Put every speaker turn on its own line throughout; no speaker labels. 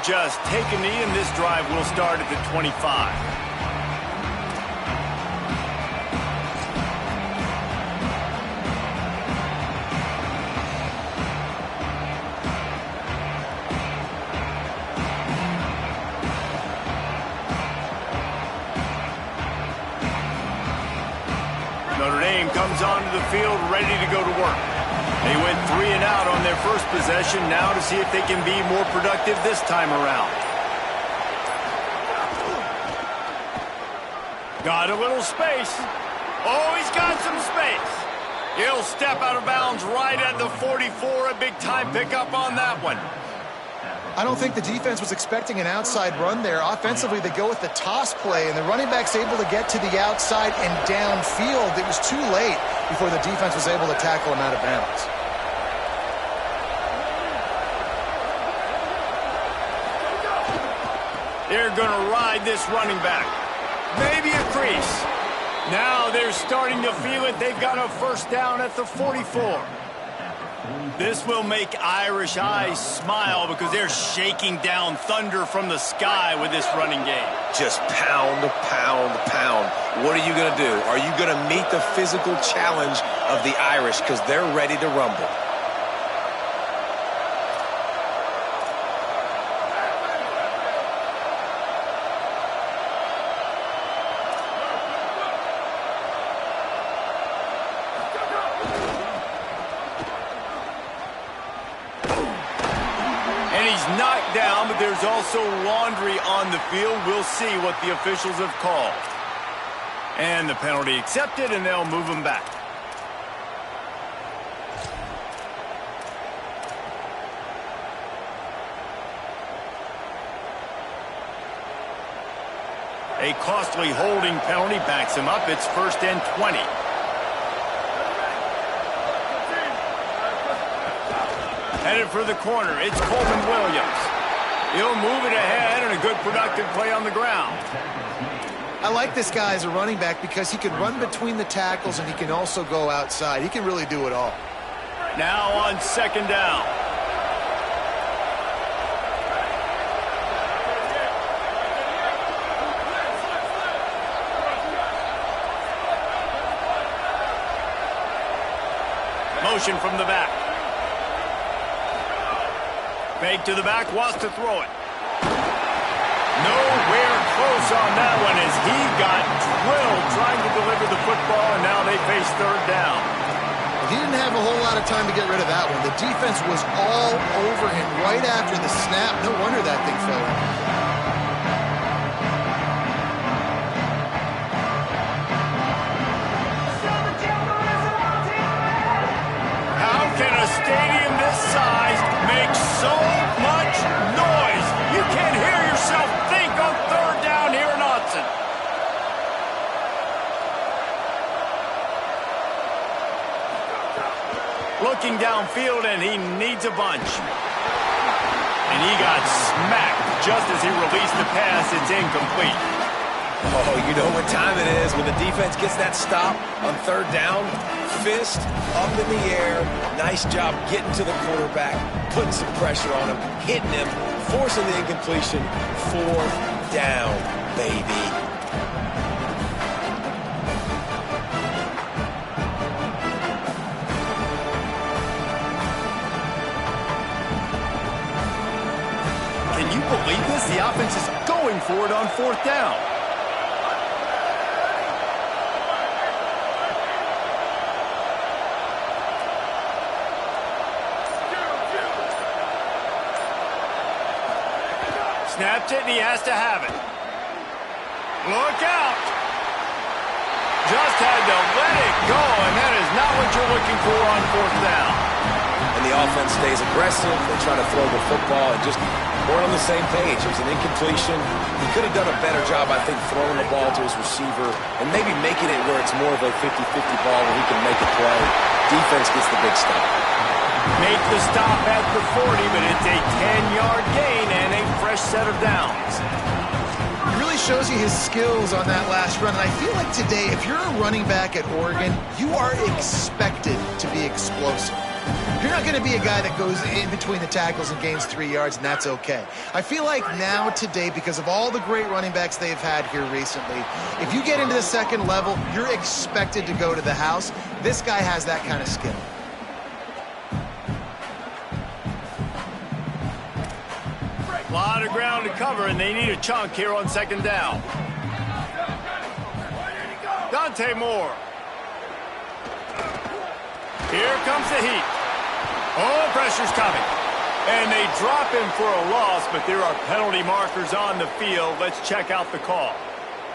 just take a knee, and this drive will start at the 25. Notre Dame comes onto the field ready to go to work. They went 3 and out on their first possession, now to see if they can be more productive this time around. Got a little space. Oh, he's got some space. He'll step out of bounds right at the 44. A big-time pickup on that one.
I don't think the defense was expecting an outside run there. Offensively, they go with the toss play, and the running back's able to get to the outside and downfield. It was too late before the defense was able to tackle him out of bounds.
They're going to ride this running back. Maybe a crease. Now they're starting to feel it. They've got a first down at the 44. This will make Irish eyes smile because they're shaking down thunder from the sky with this running game.
Just pound, pound, pound. What are you going to do? Are you going to meet the physical challenge of the Irish because they're ready to rumble?
Knocked down, but there's also laundry on the field. We'll see what the officials have called. And the penalty accepted, and they'll move him back. A costly holding penalty backs him up. It's 1st and 20. Headed for the corner, it's Coleman Williams. He'll move it ahead, and a good productive play on the ground.
I like this guy as a running back because he can run between the tackles and he can also go outside. He can really do it all.
Now on 2nd down. Motion from the back. Fake to the back, wants to throw it. Nowhere close on that one as he got drilled trying to deliver the football, and now they face 3rd down.
He didn't have a whole lot of time to get rid of that one. The defense was all over him right after the snap. No wonder that thing fell in.
How can a stadium this size make so much noise? You can't hear yourself think on 3rd down here in Autzen. Looking downfield, and he needs a bunch. And he got smacked just as he released the pass. It's incomplete.
Oh, you know what time it is when the defense gets that stop on 3rd down. Fist up in the air. Nice job getting to the quarterback, putting some pressure on him, hitting him, forcing the incompletion. 4th down, baby.
Can you believe this? The offense is going for it on 4th down. Snapped it, and he has to have it. Look out. Just had to let it go, and that is not what you're looking for on 4th down.
And the offense stays aggressive. They try to throw the football and just weren't on the same page. It was an incompletion. He could have done a better job, I think, throwing the ball to his receiver and maybe making it where it's more of a 50-50 ball where he can make a play. Defense gets the big stop.
Make the stop at the 40, but it's a 10-yard gain and a fresh set of downs.
It really shows you his skills on that last run. And I feel like today, if you're a running back at Oregon, you are expected to be explosive. You're not going to be a guy that goes in between the tackles and gains 3 yards, and that's okay. I feel like now, today, because of all the great running backs they've had here recently, if you get into the second level, you're expected to go to the house. This guy has that kind of skill.
A lot of ground to cover, and they need a chunk here on second down. Dante Moore. Here comes the heat. Oh, pressure's coming. And they drop him for a loss, but there are penalty markers on the field. Let's check out the call.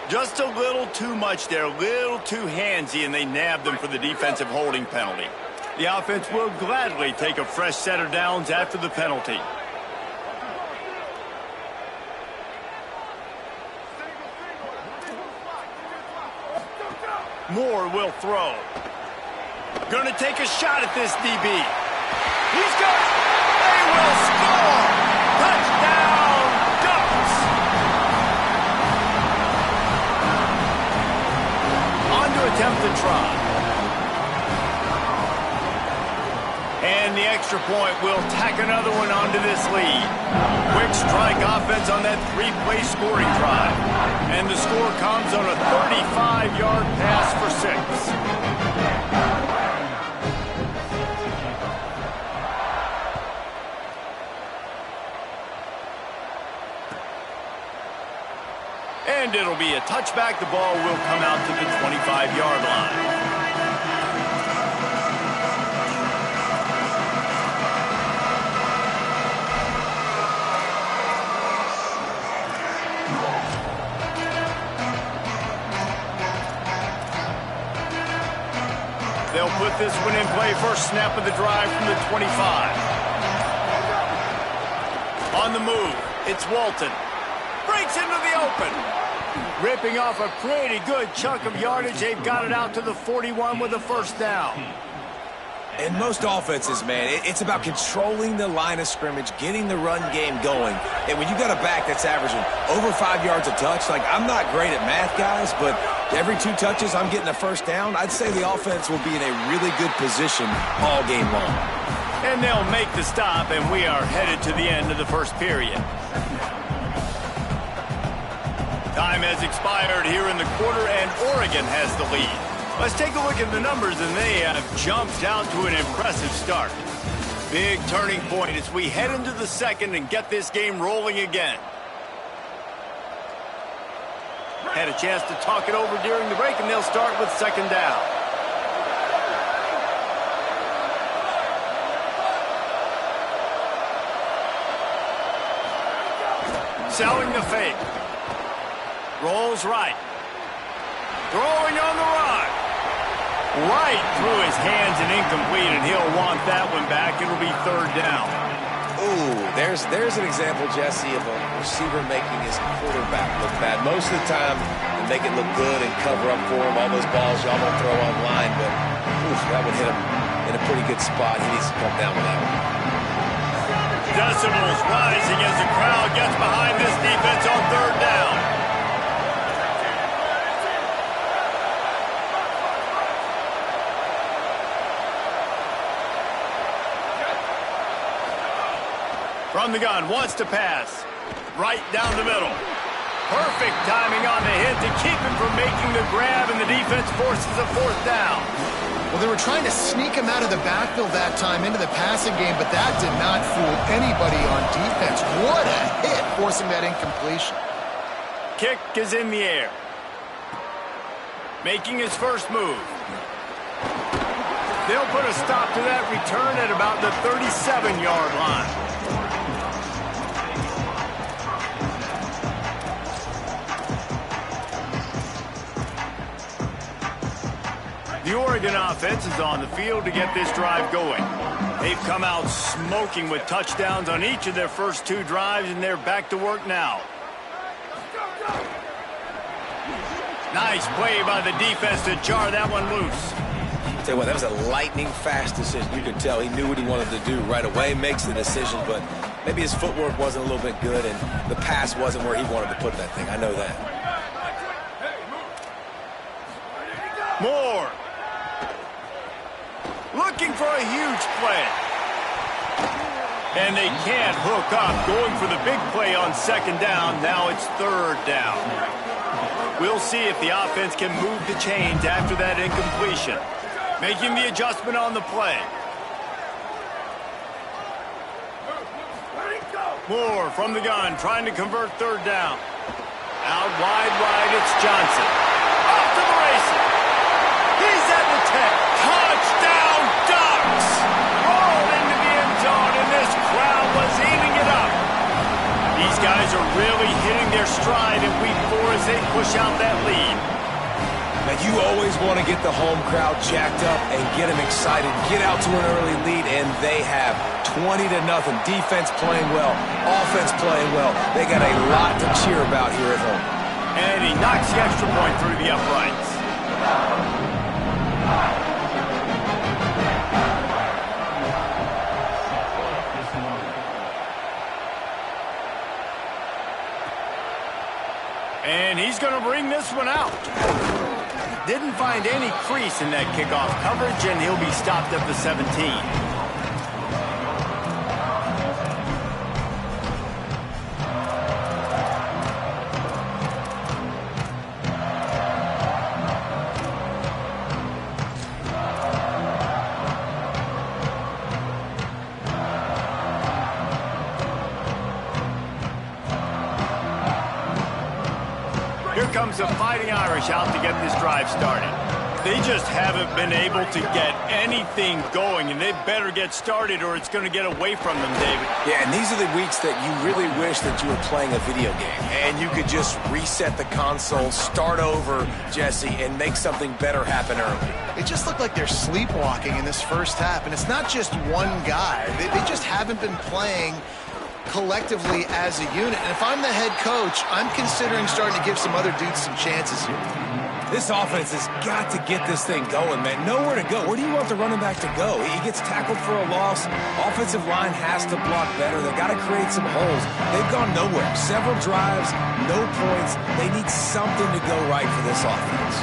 Just a little too much there, a little too handsy, and they nabbed them for the defensive holding penalty. The offense will gladly take a fresh set of downs after the penalty. Moore will throw. Going to take a shot at this DB. He's got it. They will score. Touchdown, Ducks. On to attempt the try. And the extra point will tack another one onto this lead. Quick strike offense on that three-play scoring drive. And the score comes on a 35-yard pass for 6. And it'll be a touchback. The ball will come out to the 25-yard line. They'll put this one in play. First snap of the drive from the 25. On the move, it's Walton. Breaks into the open. Ripping off a pretty good chunk of yardage. They've got it out to the 41 with a first down.
In most offenses, man, it's about controlling the line of scrimmage, getting the run game going. And when you got a back that's averaging over 5 yards a touch, like, I'm not great at math, guys, but every 2 touches I'm getting a first down, I'd say the offense will be in a really good position all game long.
And they'll make the stop, and we are headed to the end of the first period. Time has expired here in the quarter, and Oregon has the lead. Let's take a look at the numbers, and they have jumped out to an impressive start. Big turning point as we head into the second and get this game rolling again. Had a chance to talk it over during the break, and they'll start with second down. Selling the fake. Rolls right. Throwing on the run. Right through his hands and incomplete, and he'll want that one back. It'll be third down.
Ooh, there's an example, Jesse, of a receiver making his quarterback look bad. Most of the time, they make it look good and cover up for him. All those balls y'all don't throw online, but oof, that would hit him in a pretty good spot. He needs to come down with that one.
Decibels rising as the crowd gets behind this defense on third down. From the gun, wants to pass. Right down the middle. Perfect timing on the hit to keep him from making the grab, and the defense forces a fourth down.
Well, they were trying to sneak him out of the backfield that time into the passing game, but that did not fool anybody on defense. What a hit, forcing that incompletion.
Kick is in the air. Making his first move. They'll put a stop to that return at about the 37-yard line. The Oregon offense is on the field to get this drive going. They've come out smoking with touchdowns on each of their first 2 drives, and they're back to work now. Nice play by the defense to jar that one loose.
Tell you what, that was a lightning-fast decision. You can tell he knew what he wanted to do right away, makes the decision, but maybe his footwork wasn't a little bit good, and the pass wasn't where he wanted to put that thing. I know that.
Moore. Looking looking for a huge play. And they can't hook up, going for the big play on second down. Now it's third down. We'll see if the offense can move the chains after that incompletion. Making the adjustment on the play. Moore from the gun, trying to convert third down. Out wide, it's Johnson. Off to the races. He's at the 10. Touchdown, Ducks! Rolled into the end zone, and this crowd was eating it up. These guys are really hitting their stride in week 4 as they push out that lead.
Now, you always want to get the home crowd jacked up and get them excited. Get out to an early lead, and they have 20-0. Defense playing well, offense playing well. They got a lot to cheer about here at home.
And he knocks the extra point through the uprights. And he's going to bring this one out. Didn't find any crease in that kickoff coverage, and he'll be stopped at the 17. Here comes the Fighting Irish out to get this drive started. They just haven't been able to get anything going, and they better get started or it's going to get away from them, David.
Yeah, and these are the weeks that you really wish that you were playing a video game and you could just reset the console, start over, Jesse, and make something better happen early.
It just looked like they're sleepwalking in this first half, and it's not just one guy. They just haven't been playing collectively as a unit. And if I'm the head coach, I'm considering starting to give some other dudes some chances here.
This offense has got to get this thing going, man. Nowhere to go. Where do you want the running back to go? He gets tackled for a loss. Offensive line has to block better. They've got to create some holes. They've gone nowhere. Several drives, no points. They need something to go right for this offense.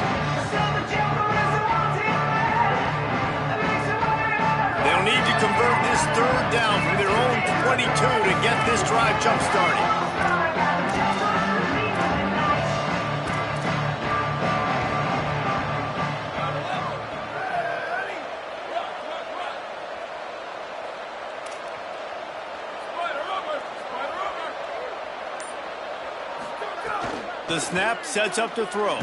They'll need to convert this third down from their own 22 to get this drive jump-started. The snap sets up to throw.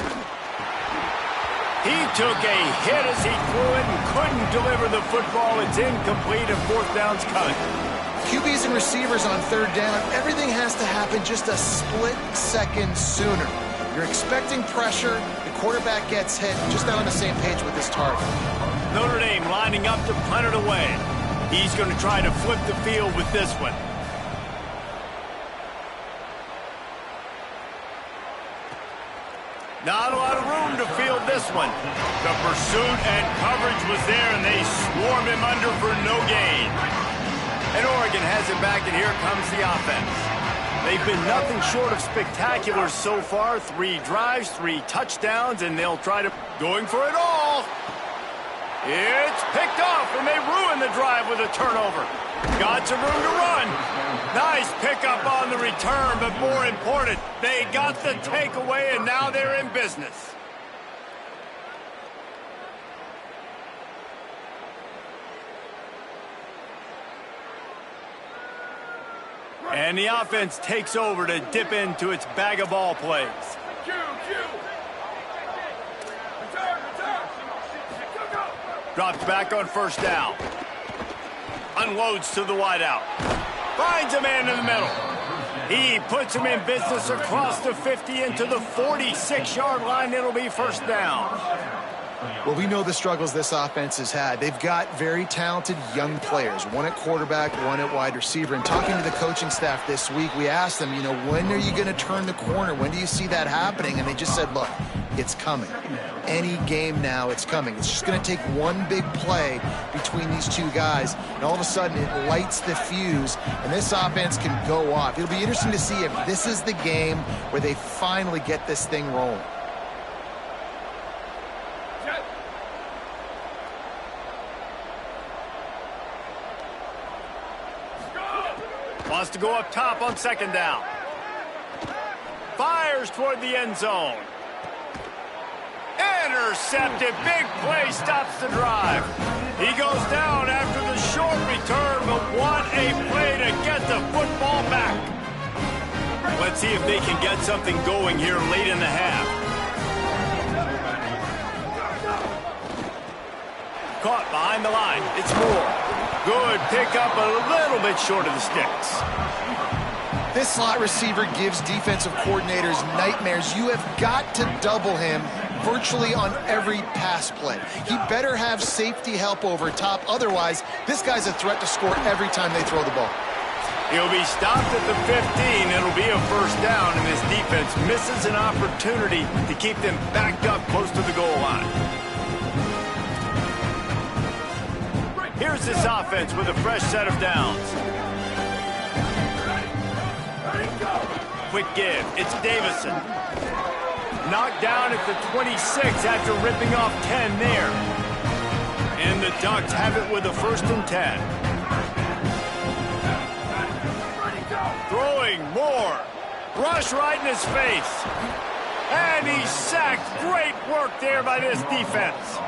He took a hit as he threw it and couldn't deliver the football. It's incomplete and fourth down's coming.
QBs and receivers on third down, everything has to happen just a split second sooner. You're expecting pressure, the quarterback gets hit, just not on the same page with his target.
Notre Dame lining up to punt it away. He's going to try to flip the field with this one. Not a lot of room to field this one. The pursuit and coverage was there, and they swarm him under for no gain. And Oregon has it back, and here comes the offense. They've been nothing short of spectacular so far. 3 drives, 3 touchdowns, and they'll try to going for it all. It's picked off, and they ruin the drive with a turnover. Got some room to run. Nice pickup on the return, but more important, they got the takeaway, and now they're in business. And the offense takes over to dip into its bag of ball plays. Drops back on first down. Unloads to the wideout. Finds a man in the middle. He puts him in business across the 50 into the 46-yard line. It'll be first down.
Well, we know the struggles this offense has had. They've got very talented young players, one at quarterback, one at wide receiver. And talking to the coaching staff this week, we asked them, when are you going to turn the corner? When do you see that happening? And they just said, look, it's coming. Any game now, it's coming. It's just going to take one big play between these two guys, and all of a sudden it lights the fuse, and this offense can go off. It'll be interesting to see if this is the game where they finally get this thing rolling.
Wants to go up top on second down. Fires toward the end zone. Intercepted. Big play stops the drive. He goes down after the short return, but what a play to get the football back. Let's see if they can get something going here late in the half. Caught behind the line. It's Moore. Good pickup, a little bit short of the sticks.
This slot receiver gives defensive coordinators nightmares. You have got to double him virtually on every pass play. He better have safety help over top. Otherwise, this guy's a threat to score every time they throw the ball.
He'll be stopped at the 15. It'll be a first down, and this defense misses an opportunity to keep them backed up close to the goal line. Here's this offense with a fresh set of downs. Quick give. It's Davison. Knocked down at the 26 after ripping off 10 there. And the Ducks have it with a 1st and 10. Throwing more. Rush right in his face. And he's sacked. Great work there by this defense.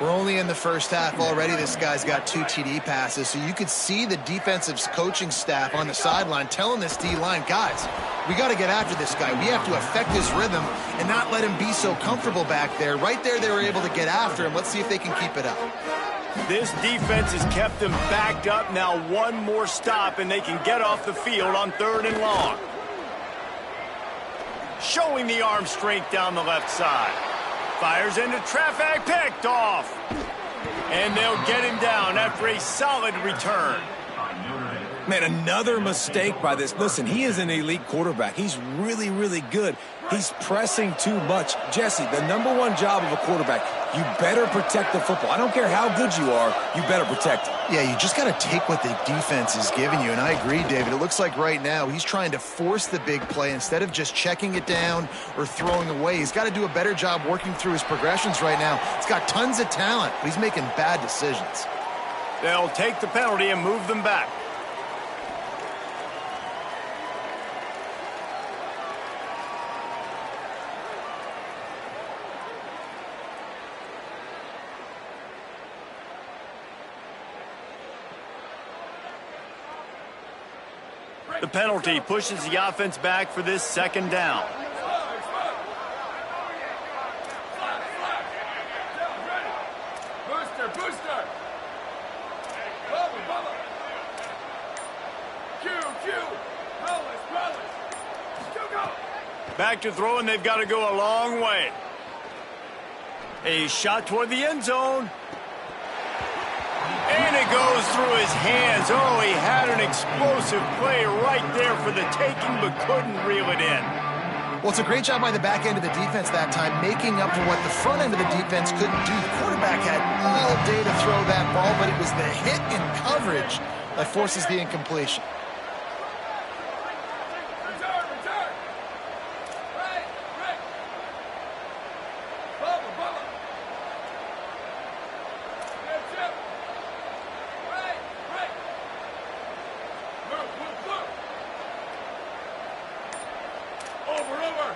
We're only in the first half already. This guy's got 2 TD passes, so you could see the defensive coaching staff on the sideline telling this D-line, guys, we got to get after this guy. We have to affect his rhythm and not let him be so comfortable back there. Right there, they were able to get after him. Let's see if they can keep it up.
This defense has kept them backed up. Now one more stop, and they can get off the field on 3rd and long. Showing the arm strength down the left side. Fires into traffic, picked off. And they'll get him down after a solid return.
Man, another mistake by this. Listen, he is an elite quarterback. He's really, really good. He's pressing too much. Jesse, the #1 job of a quarterback, you better protect the football. I don't care how good you are, you better protect it.
Yeah, you just got to take what the defense is giving you, and I agree, David. It looks like right now he's trying to force the big play instead of just checking it down or throwing away. He's got to do a better job working through his progressions right now. He's got tons of talent, but he's making bad decisions.
They'll take the penalty and move them back. The penalty pushes the offense back for this 2nd down.
Booster. Bubba. Q. Rollis. Go.
Back to throw, and they've got to go a long way. A shot toward the end zone. And it goes through his hands. Oh, he had an explosive play right there for the taking, but couldn't reel it in.
Well, it's a great job by the back end of the defense that time, making up for what the front end of the defense couldn't do. The quarterback had all day to throw that ball, but it was the hit in coverage that forces the incompletion.
Return. Right. Bubba. Chip. Right. Move. Over.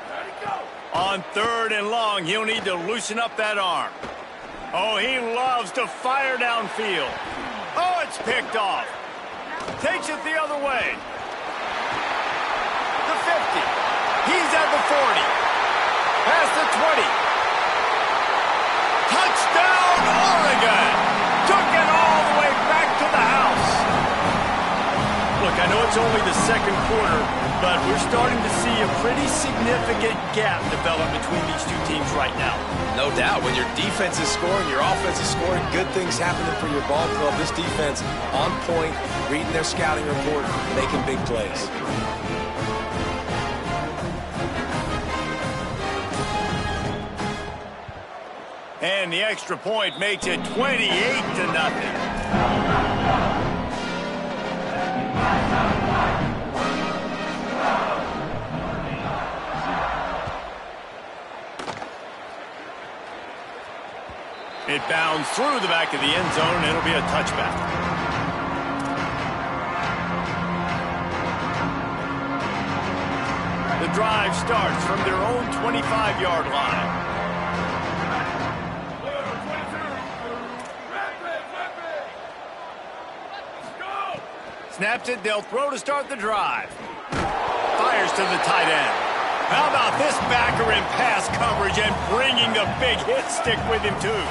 Ready, go.
On 3rd and long, he'll need to loosen up that arm. Oh, he loves to fire downfield. Oh, it's picked off. Takes it the other way. The 50. He's at the 40. Past the 20. Touchdown, Oregon. Took it all the way back to the house. Look, I know it's only the 2nd quarter, but we're starting to see a pretty significant gap develop between these two teams right now.
No doubt. When your defense is scoring, your offense is scoring, good things happening for your ball club. This defense on point, reading their scouting report, making big plays.
And the extra point makes it 28-0. It bounds through the back of the end zone, and it'll be a touchback. The drive starts from their own 25-yard line. Snaps it, they'll throw to start the drive. Fires to the tight end. How about this backer in pass coverage and bringing the big hit stick with him, too?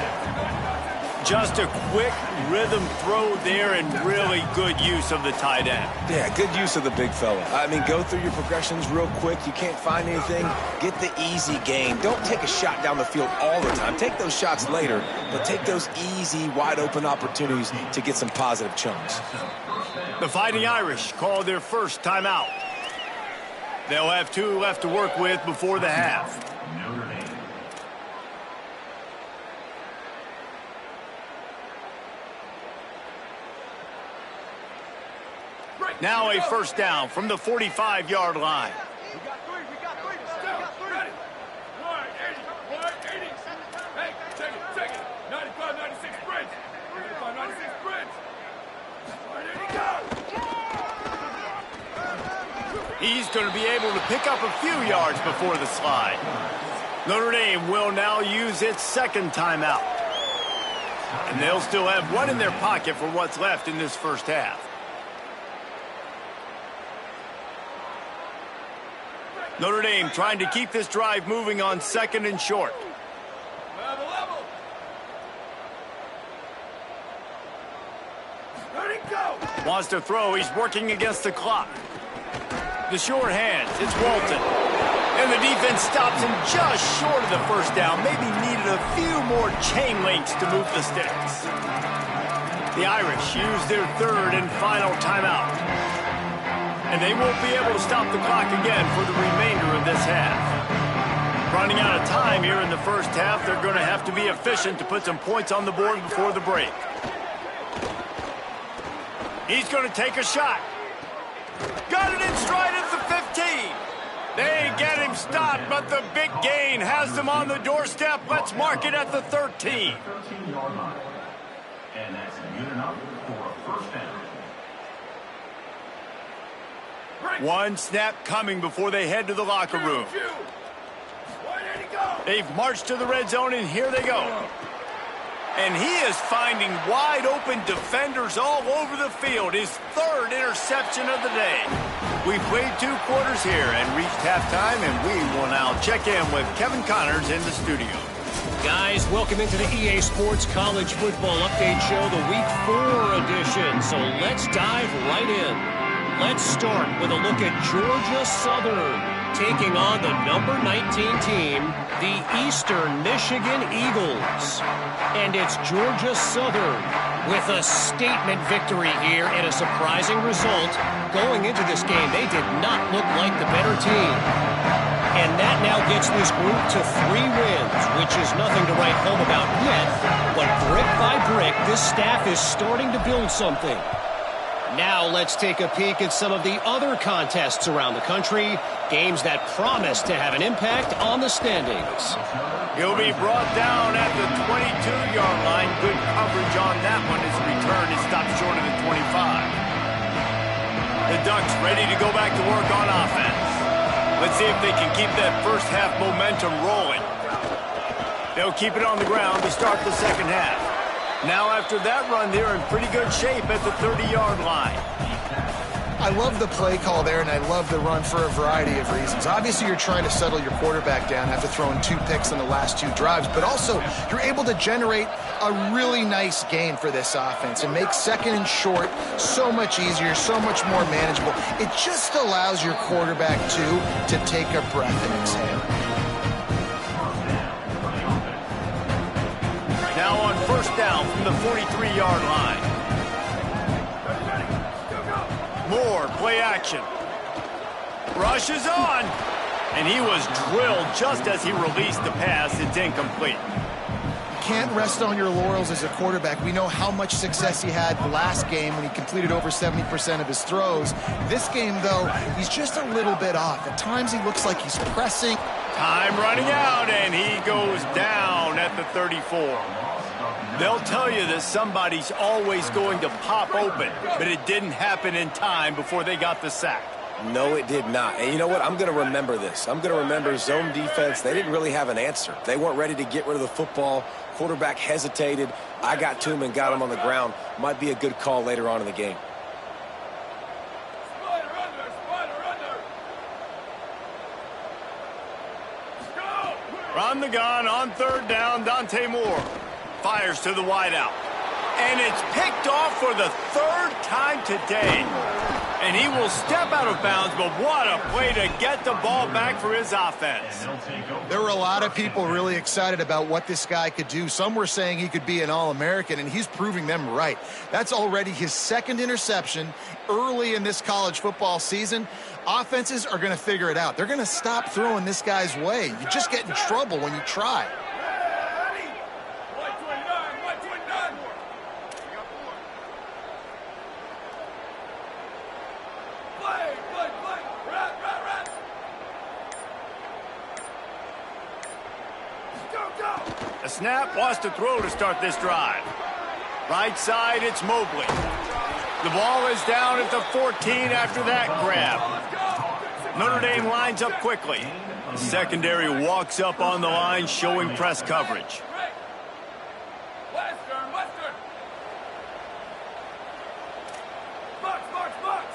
Just a quick rhythm throw there and really good use of the tight end.
Yeah, good use of the big fella. I mean, go through your progressions real quick. You can't find anything. Get the easy gain. Don't take a shot down the field all the time. Take those shots later, but take those easy, wide-open opportunities to get some positive chunks.
The Fighting Irish call their first timeout. They'll have 2 left to work with before the half. Now a first down from the 45-yard line.
We got three. Ready. 180. Hey, take it. 95, 96 sprint. 95, 96 sprint. 180, go.
He's going to be able to pick up a few yards before the slide. Notre Dame will now use its second timeout. And they'll still have 1 in their pocket for what's left in this first half. Notre Dame trying to keep this drive moving on 2nd and short.
Level. Ready, go.
Wants to throw. He's working against the clock. The short hands. It's Walton. And the defense stops him just short of the first down. Maybe needed a few more chain links to move the sticks. The Irish use their 3rd and final timeout. And they won't be able to stop the clock again for the remainder of this half. Running out of time here in the first half, they're going to have to be efficient to put some points on the board before the break. He's going to take a shot. Got it in stride at the 15. They get him stopped, but the big gain has them on the doorstep. Let's mark it at the 13.
13-yard line. And that's good enough for a first down.
1 snap coming before they head to the locker room. They've marched to the red zone, and here they go. And he is finding wide-open defenders all over the field. His 3rd interception of the day. We played 2 quarters here and reached halftime, and we will now check in with Kevin Connors in the studio.
Guys, welcome into the EA Sports College Football Update Show, the Week 4 edition. So let's dive right in. Let's start with a look at Georgia Southern taking on the number 19 team, the Eastern Michigan Eagles. And it's Georgia Southern with a statement victory here and a surprising result. Going into this game, they did not look like the better team. And that now gets this group to 3 wins, which is nothing to write home about yet. But brick by brick, this staff is starting to build something. Now let's take a peek at some of the other contests around the country, games that promise to have an impact on the standings.
He'll be brought down at the 22-yard line. Good coverage on that one. His return is stopped short of the 25. The Ducks ready to go back to work on offense. Let's see if they can keep that first half momentum rolling. They'll keep it on the ground to start the second half. Now after that run, they're in pretty good shape at the 30-yard line.
I love the play call there, and I love the run for a variety of reasons. Obviously, you're trying to settle your quarterback down after throwing 2 picks in the last 2 drives, but also you're able to generate a really nice gain for this offense and make 2nd and short so much easier, so much more manageable. It just allows your quarterback, too, to take a breath and exhale.
Now on first down from the 43-yard line. More play action. Rushes on. And he was drilled just as he released the pass. It's incomplete.
Can't rest on your laurels as a quarterback. We know how much success he had the last game when he completed over 70% of his throws. This game, though, he's just a little bit off. At times he looks like he's pressing.
Time running out, and he goes down at the 34. They'll tell you that somebody's always going to pop open, but it didn't happen in time before they got the sack.
No, it did not. And you know what? I'm going to remember this. I'm going to remember zone defense. They didn't really have an answer. They weren't ready to get rid of the football. Quarterback hesitated. I got to him and got him on the ground. Might be a good call later on in the game.
Spider under, spider under. Go!
From the gun on third down, Dante Moore fires to the wideout. And it's picked off for the third time today. And he will step out of bounds, but what a play to get the ball back for his offense.
There were a lot of people really excited about what this guy could do. Some were saying he could be an All-American, and he's proving them right. That's already his second interception early in this college football season. Offenses are going to figure it out. They're going to stop throwing this guy's way. You just get in trouble when you try.
A snap, wants to throw to start this drive. Right side, it's Mobley. The ball is down at the 14 after that grab. Notre Dame lines up quickly. The secondary walks up on the line, showing press coverage.
Western, Western. Box, box, box.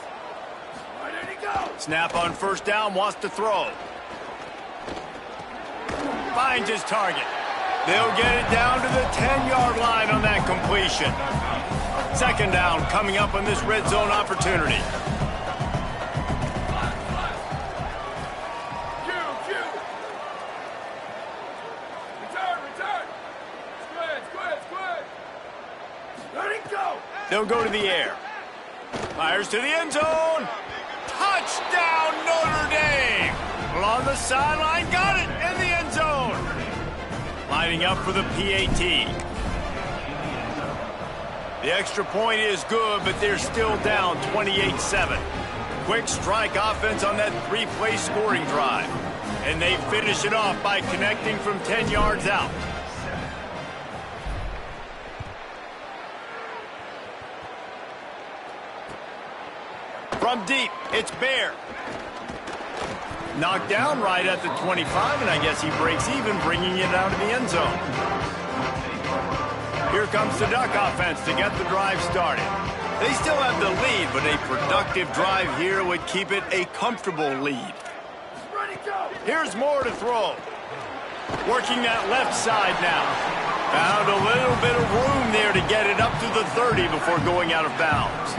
Where did he go?
Snap on first down, wants to throw. Finds his target. They'll get it down to the 10-yard line on that completion. Second down coming up on this red zone opportunity.
Return. Squid. Let it go.
They'll go to the air. Fires to the end zone. Touchdown, Notre Dame. Along the sideline, got it in the end zone. Lining up for the PAT. The extra point is good, but they're still down 28-7. Quick strike offense on that three-play scoring drive. And they finish it off by connecting from 10 yards out. From deep, it's Bear. Knocked down right at the 25, and I guess he breaks even, bringing it out of the end zone. Here comes the Duck offense to get the drive started. They still have the lead, but a productive drive here would keep it a comfortable lead. Here's Moore to throw. Working that left side now. Found a little bit of room there to get it up to the 30 before going out of bounds.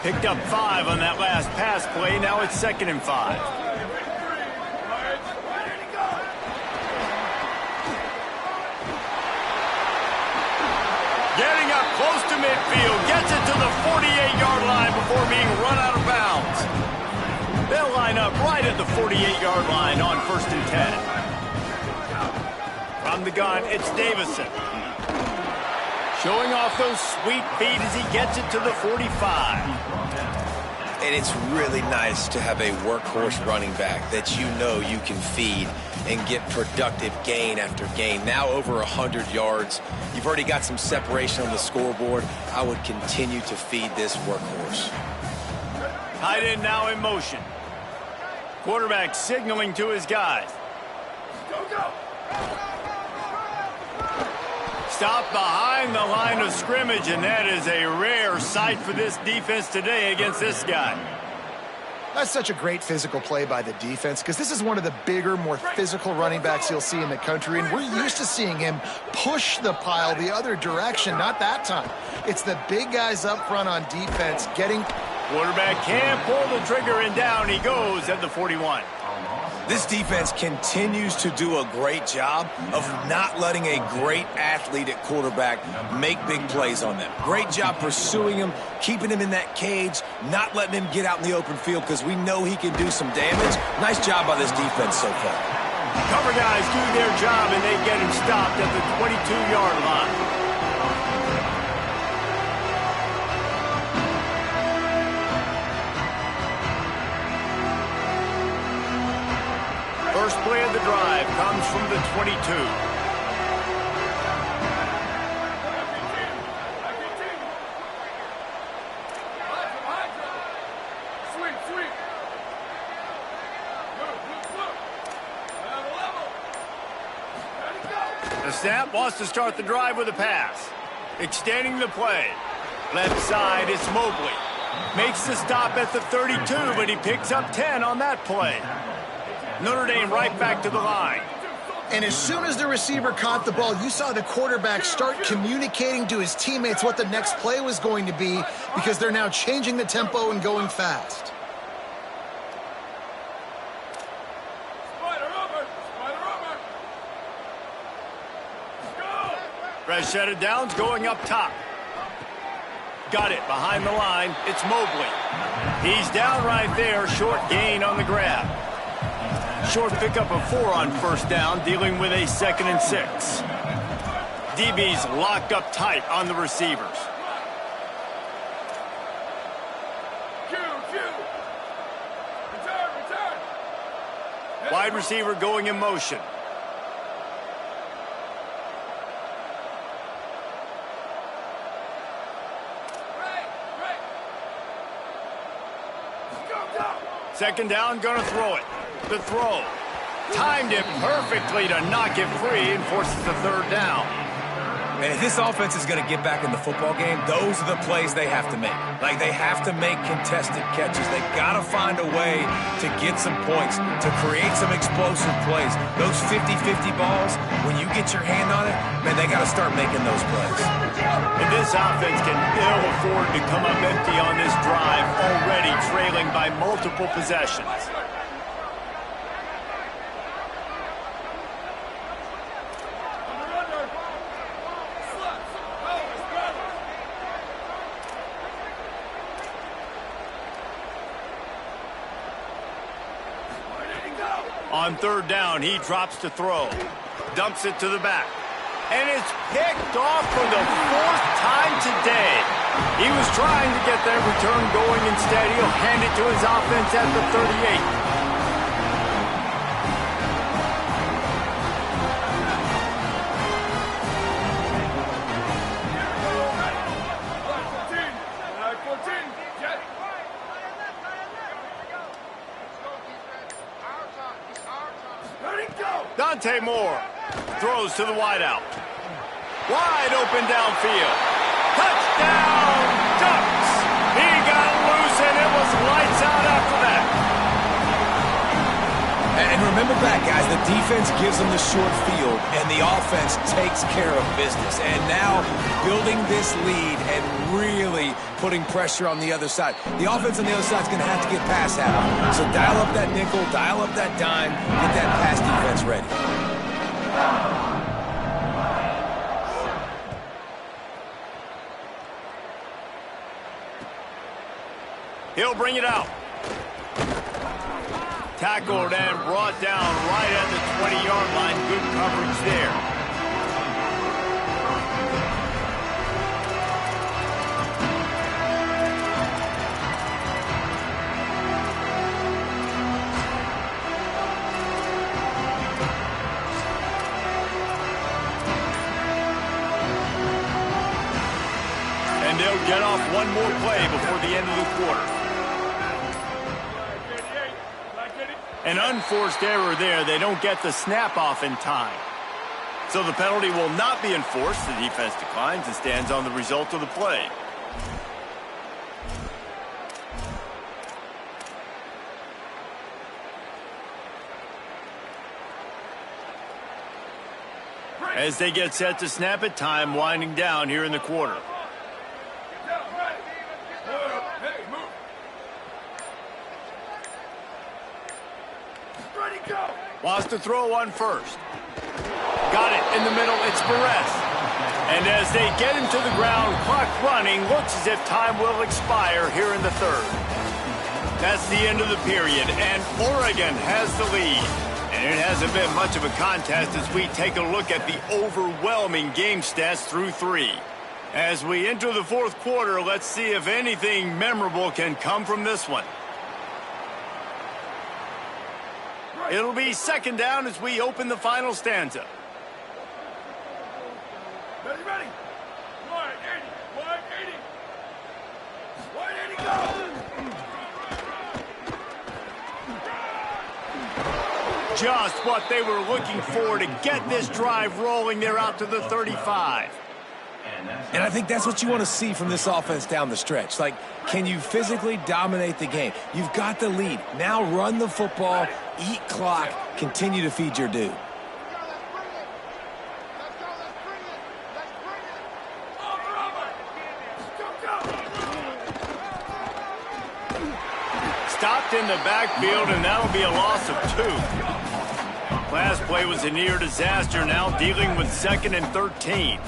Picked up 5 on that last pass play. Now it's 2nd and 5. Getting up close to midfield, gets it to the 48-yard line before being run out of bounds. They'll line up right at the 48-yard line on 1st and 10. From the gun, it's Davison. Showing off those sweet feet as he gets it to the 45.
And it's really nice to have a workhorse running back that you know you can feed and get productive gain after gain. Now over 100 yards. You've already got some separation on the scoreboard. I would continue to feed this workhorse.
Tight end now in motion. Quarterback signaling to his guys.
Go.
Stop behind the line of scrimmage, and that is a rare sight for this defense today against this guy.
That's such a great physical play by the defense because this is one of the bigger, more physical running backs you'll see in the country, and we're used to seeing him push the pile the other direction. Not that time. It's the big guys up front on defense getting...
Quarterback can't pull the trigger, and down he goes at the 41.
This defense continues to do a great job of not letting a great athlete at quarterback make big plays on them. Great job pursuing him, keeping him in that cage, not letting him get out in the open field because we know he can do some damage. Nice job by this defense so far.
Cover guys do their job, and they get him stopped at the 22-yard line. First play of the drive comes from the 22.
Sweep.
The snap wants to start the drive with a pass. Extending the play. Left side, it's Mobley. Makes the stop at the 32, but he picks up 10 on that play. Notre Dame right back to the line.
And as soon as the receiver caught the ball, you saw the quarterback start communicating to his teammates what the next play was going to be, because they're now changing the tempo and going fast.
Rashad Downs going up top. Got it behind the line. It's Mobley. He's down right there. Short gain on the grab. Short pickup of 4 on first down, dealing with a 2nd and 6. DB's locked up tight on the receivers. Wide receiver going in motion. Second down, gonna throw it. The throw. Timed it perfectly to knock it free and forces the 3rd down.
And if this offense is going to get back in the football game, those are the plays they have to make. Like, they have to make contested catches. They got to find a way to get some points, to create some explosive plays. Those 50-50 balls, when you get your hand on it, man, they got to start making those plays.
And this offense can ill afford to come up empty on this drive, already trailing by multiple possessions. On 3rd down, he drops to throw. Dumps it to the back. And it's picked off for the 4th time today. He was trying to get that return going. Instead, he'll hand it to his offense at the 38. Dante Moore throws to the wideout. Wide open downfield. Touchdown, Ducks! He got loose and it was lights out after that.
And remember back, guys, the defense gives them the short field and the offense takes care of business. And now building this lead and really putting pressure on the other side. The offense on the other side is going to have to get pass happy. So dial up that nickel, dial up that dime, get that pass defense ready.
He'll bring it out. Tackled and brought down right at the 20-yard line. Good coverage there. And they'll get off one more play before the end of the quarter. An unforced error there. They don't get the snap off in time. So the penalty will not be enforced. The defense declines and stands on the result of the play. As they get set to snap it, time winding down here in the quarter. Wants to throw one first. Got it in the middle. It's Perez. And as they get him to the ground, clock running, looks as if time will expire here in the 3rd. That's the end of the period, and Oregon has the lead. And it hasn't been much of a contest as we take a look at the overwhelming game stats through 3. As we enter the 4th quarter, let's see if anything memorable can come from this one. It'll be 2nd down as we open the final stanza.
Ready, ready. 180, 180. 180, go.
just what they were looking for to get this drive rolling there out to the 35.
And I think that's what you want to see from this offense down the stretch. Like, can you physically dominate the game? You've got the lead. Now run the football, eat clock, continue to feed your dude.
Stopped in the backfield, and that'll be a loss of 2. Last play was a near disaster, now dealing with 2nd and 13.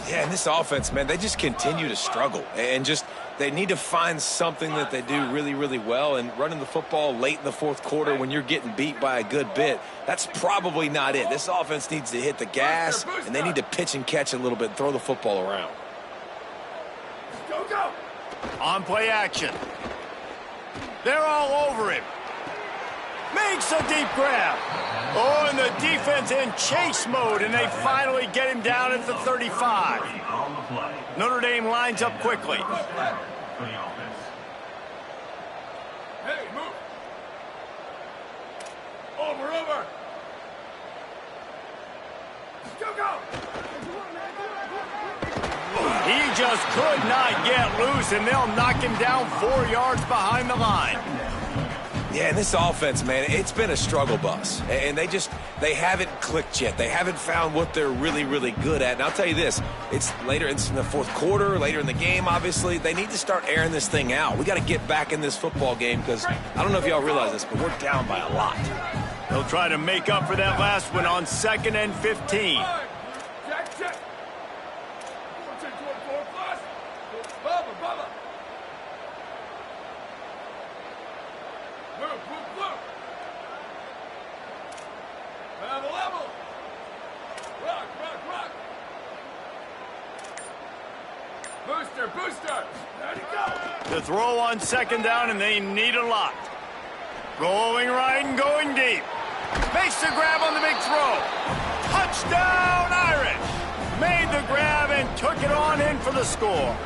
Yeah, and this offense, man, they just continue to struggle. And just, they need to find something that they do really, really well. And running the football late in the 4th quarter when you're getting beat by a good bit, that's probably not it. This offense needs to hit the gas, and they need to pitch and catch a little bit and throw the football around.
Go, go!
On play action. They're all over him. Makes a deep grab. Oh, and the defense in chase mode, and they finally get him down at the 35. Notre Dame lines up quickly.
Hey, move! Over! Go, go!
He just could not get loose, and they'll knock him down 4 yards behind the line.
Yeah, and this offense, man, it's been a struggle bus. And they haven't clicked yet. They haven't found what they're really, really good at. And I'll tell you this, it's in the 4th quarter, later in the game, obviously. They need to start airing this thing out. We got to get back in this football game because I don't know if y'all realize this, but we're down by a lot.
They'll try to make up for that last one on 2nd and 15.
Check! 4 plus! Bubba! Move! Level! Rock! Booster! Ready, go!
The throw on 2nd down, and they need a lot. Going right and going deep. Makes the grab on the big throw. Touchdown, Irish! Made the grab and took it on in for the score.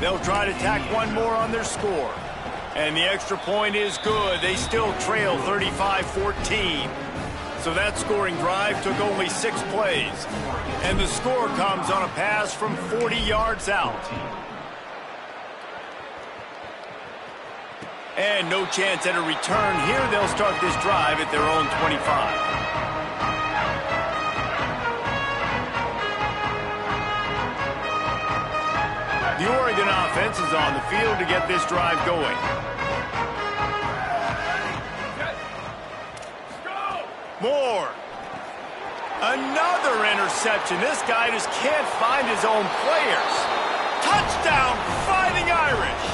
They'll try to tack one more on their score. And the extra point is good. They still trail 35-14. So that scoring drive took only 6 plays. And the score comes on a pass from 40 yards out. And no chance at a return here. They'll start this drive at their own 25. The Oregon offense is on the field to get this drive going. Moore. Another interception. This guy just can't find his own players. Touchdown, Fighting Irish.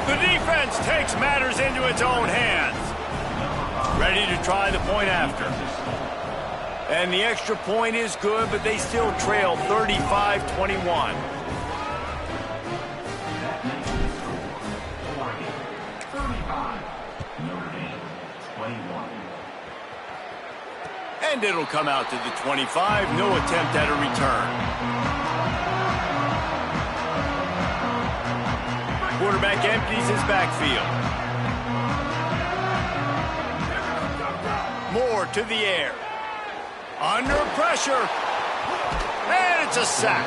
The defense takes matters into its own hands. Ready to try the point after. And the extra point is good, but they still trail 35-21. And it'll come out to the 25. No attempt at a return. Quarterback empties his backfield. Moore to the air. Under pressure. And it's a sack.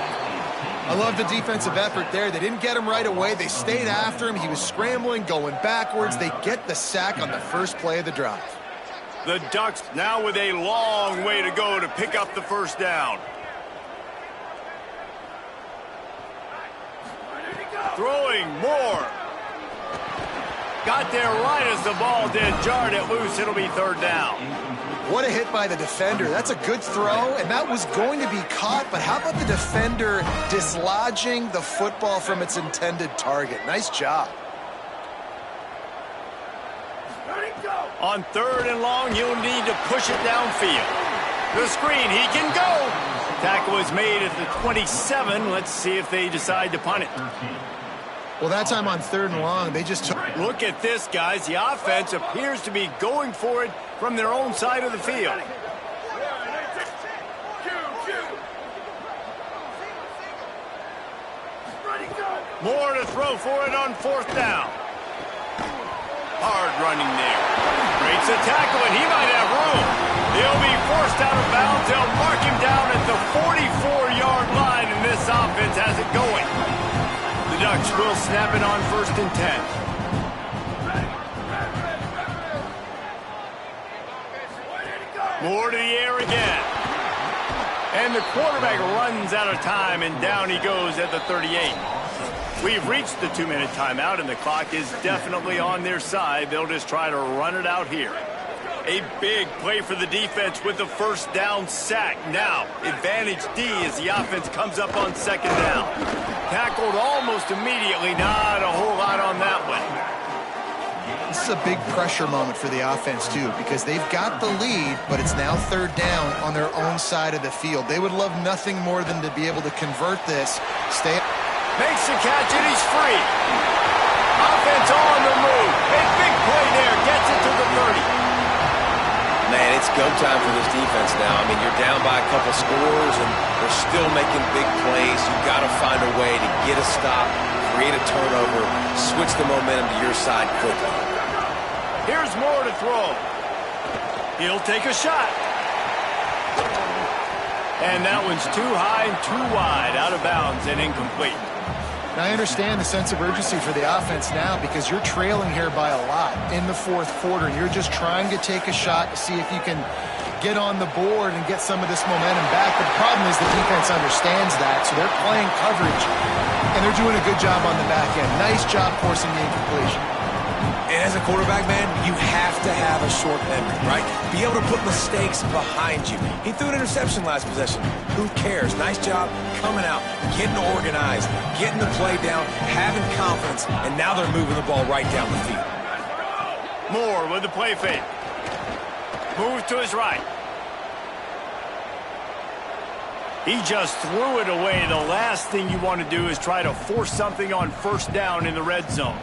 I love the defensive effort there. They didn't get him right away. They stayed after him. He was scrambling, going backwards. They get the sack on the first play of the drive.
The Ducks now with a long way to go to pick up the first down. Throwing Moore. Got there right as the ball did. Jarred it loose. It'll be 3rd down.
What a hit by the defender. That's a good throw, and that was going to be caught, but how about the defender dislodging the football from its intended target? Nice job.
On 3rd and long, he'll need to push it downfield. The screen, he can go. Tackle is made at the 27. Let's see if they decide to punt it.
Well, that time on 3rd and long, they just took...
Look at this, guys. The offense appears to be going for it from their own side of the field. More to throw for it on 4th down. Hard running there. Breaks a tackle, and he might have room. will snap it on 1st and 10. More to the air again. And the quarterback runs out of time, and down he goes at the 38. We've reached the 2-minute timeout, and the clock is definitely on their side. They'll just try to run it out here. A big play for the defense with the 1st down sack. Now, advantage D as the offense comes up on 2nd down. Tackled almost immediately. Not a whole lot on that one.
This is a big pressure moment for the offense, too, because they've got the lead, but it's now 3rd down on their own side of the field. They would love nothing more than to be able to convert this.
Makes the catch, and he's free. Offense on the move. A big play there. Gets it to the 30.
Man, it's go time for this defense now. I mean, you're down by a couple scores, and they're still making big plays. You've got to find a way to get a stop, create a turnover, switch the momentum to your side quickly.
Here's Moore to throw. He'll take a shot. And that one's too high and too wide, out of bounds and incomplete.
Now, I understand the sense of urgency for the offense now because you're trailing here by a lot in the 4th quarter. You're just trying to take a shot to see if you can get on the board and get some of this momentum back. But the problem is the defense understands that, so they're playing coverage, and they're doing a good job on the back end. Nice job forcing the incompletion.
And as a quarterback, man, you have to have a short memory, right? Be able to put mistakes behind you. He threw an interception last possession. Who cares? Nice job coming out, getting organized, getting the play down, having confidence, and now they're moving the ball right down the field.
Moore with the play fake. Moves to his right. He just threw it away. The last thing you want to do is try to force something on 1st down in the red zone.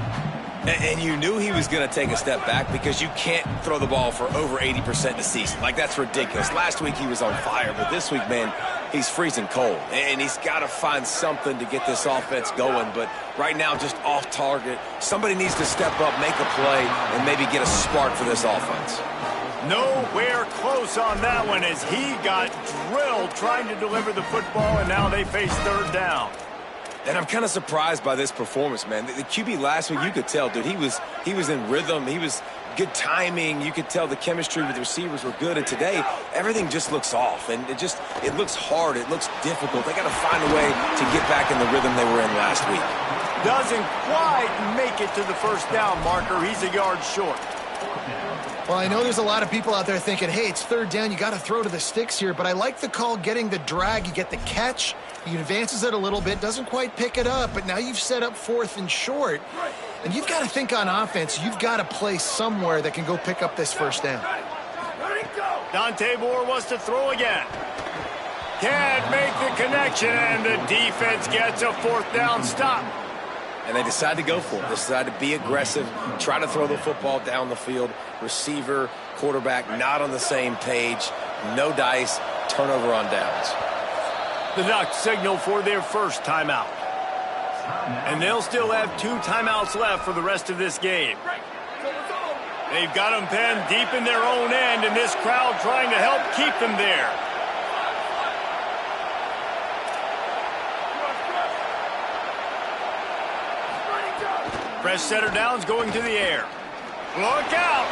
And you knew he was going to take a step back because you can't throw the ball for over 80% in a season. Like, that's ridiculous. Last week he was on fire, but this week, man, he's freezing cold. And he's got to find something to get this offense going. But right now, just off target. Somebody needs to step up, make a play, and maybe get a spark for this offense.
Nowhere close on that one as he got drilled trying to deliver the football, and now they face 3rd down.
And I'm kind of surprised by this performance, man. The QB last week, you could tell, dude, he was in rhythm. He was good timing. You could tell the chemistry with the receivers were good. And today, everything just looks off. And it looks hard. It looks difficult. They got to find a way to get back in the rhythm they were in last week.
Doesn't quite make it to the 1st down marker. He's a yard short.
Well, I know there's a lot of people out there thinking, hey, it's 3rd down, you got to throw to the sticks here, but I like the call getting the drag. You get the catch, he advances it a little bit, doesn't quite pick it up, but now you've set up 4th and short, and you've got to think on offense, you've got to play somewhere that can go pick up this 1st down.
Dante Moore wants to throw again. Can't make the connection, and the defense gets a 4th down stop.
And they decide to go for it. They decide to be aggressive, try to throw the football down the field. Receiver, quarterback, not on the same page. No dice, turnover on downs.
The Ducks signal for their 1st timeout. And they'll still have 2 timeouts left for the rest of this game. They've got them penned deep in their own end, and this crowd trying to help keep them there. Fresh setter downs going to the air. Look out!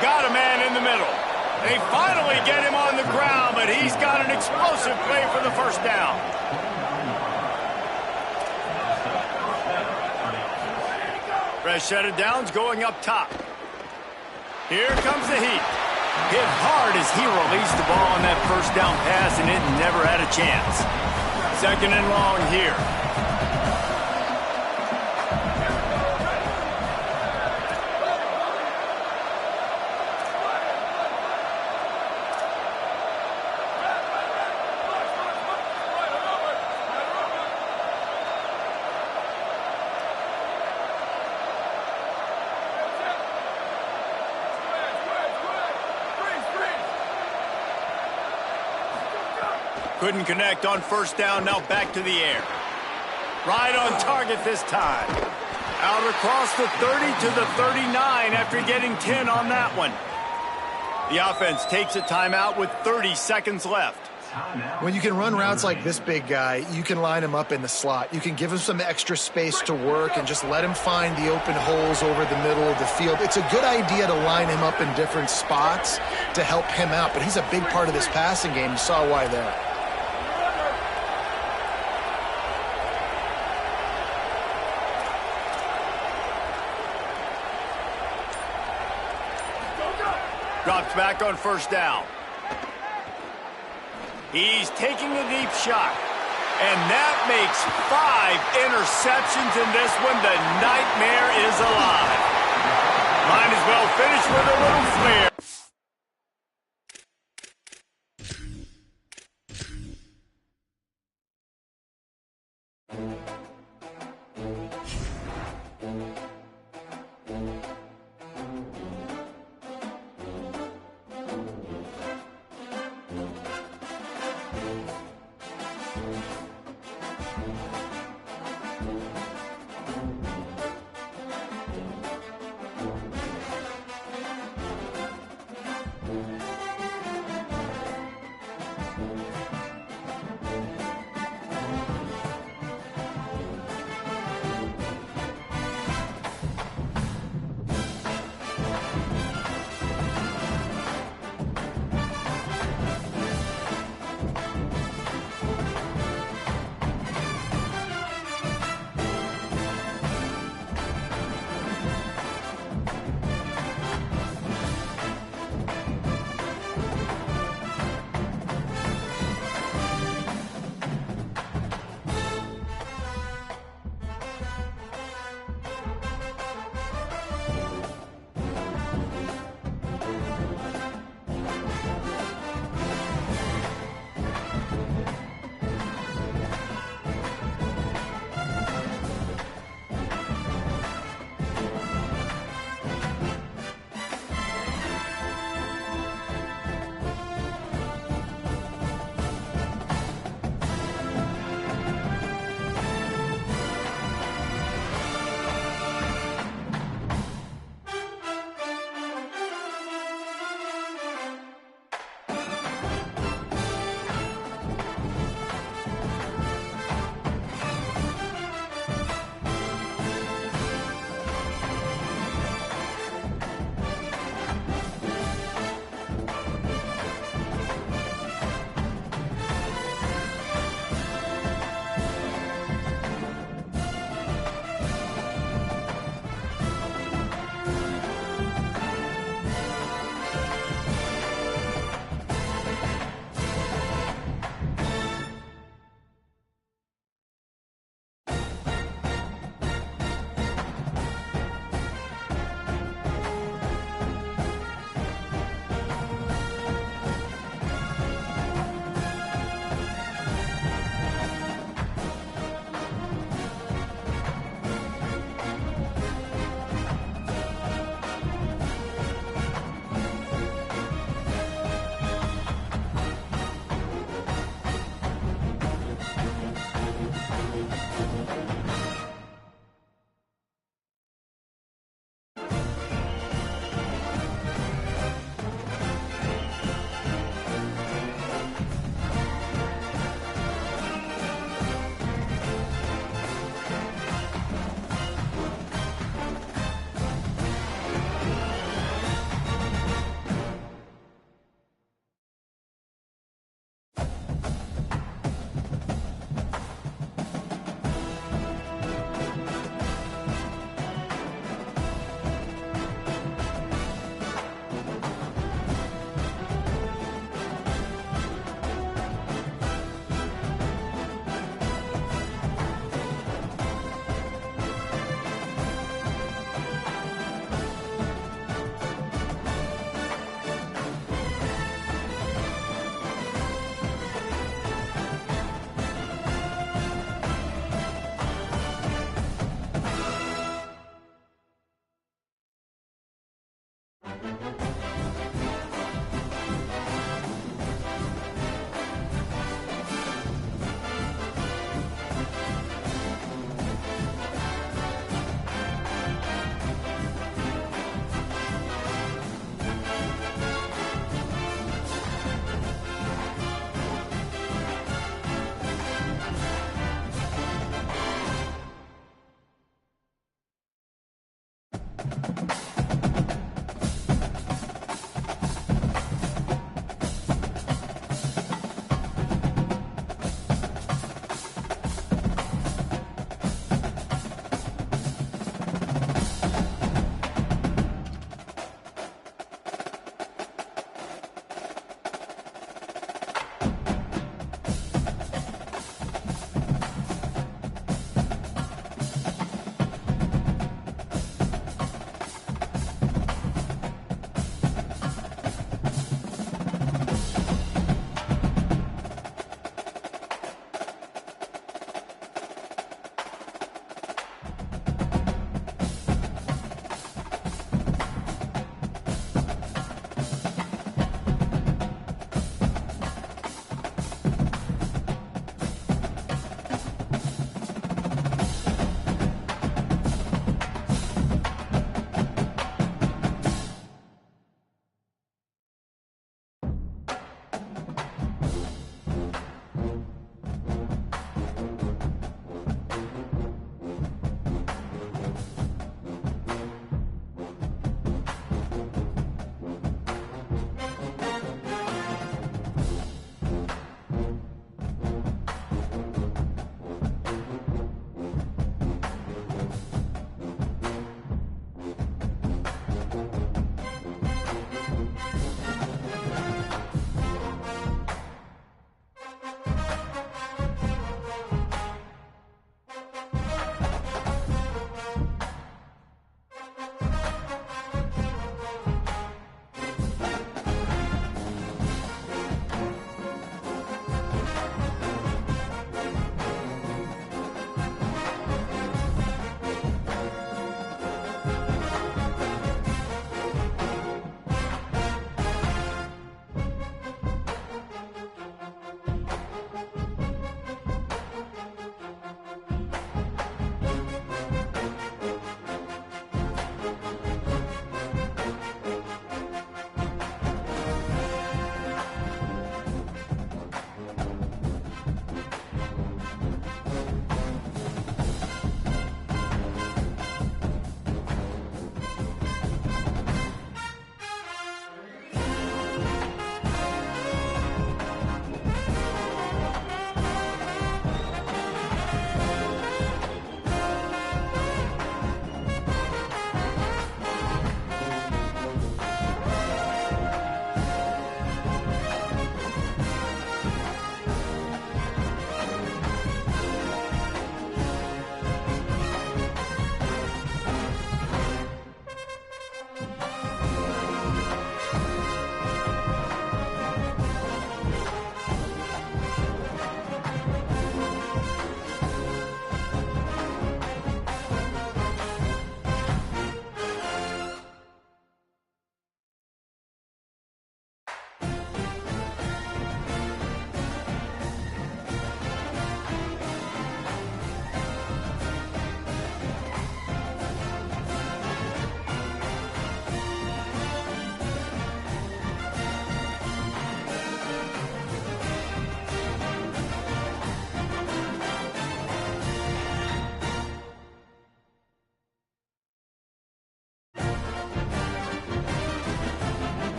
Got a man in the middle. They finally get him on the ground, but he's got an explosive play for the 1st down. Fresh set of downs going up top. Here comes the heat. Hit hard as he released the ball on that 1st down pass, and it never had a chance. 2nd and long here. Couldn't connect on 1st down, now back to the air. Right on target this time. Out across the 30 to the 39 after getting 10 on that one. The offense takes a timeout with 30 seconds left.
When you can run routes like this big guy, you can line him up in the slot. You can give him some extra space to work and just let him find the open holes over the middle of the field. It's a good idea to line him up in different spots to help him out, but he's a big part of this passing game. You saw why there.
Drops back on first down. He's taking a deep shot. And that makes 5 interceptions in this one. The nightmare is alive. Might as well finish with a little flair.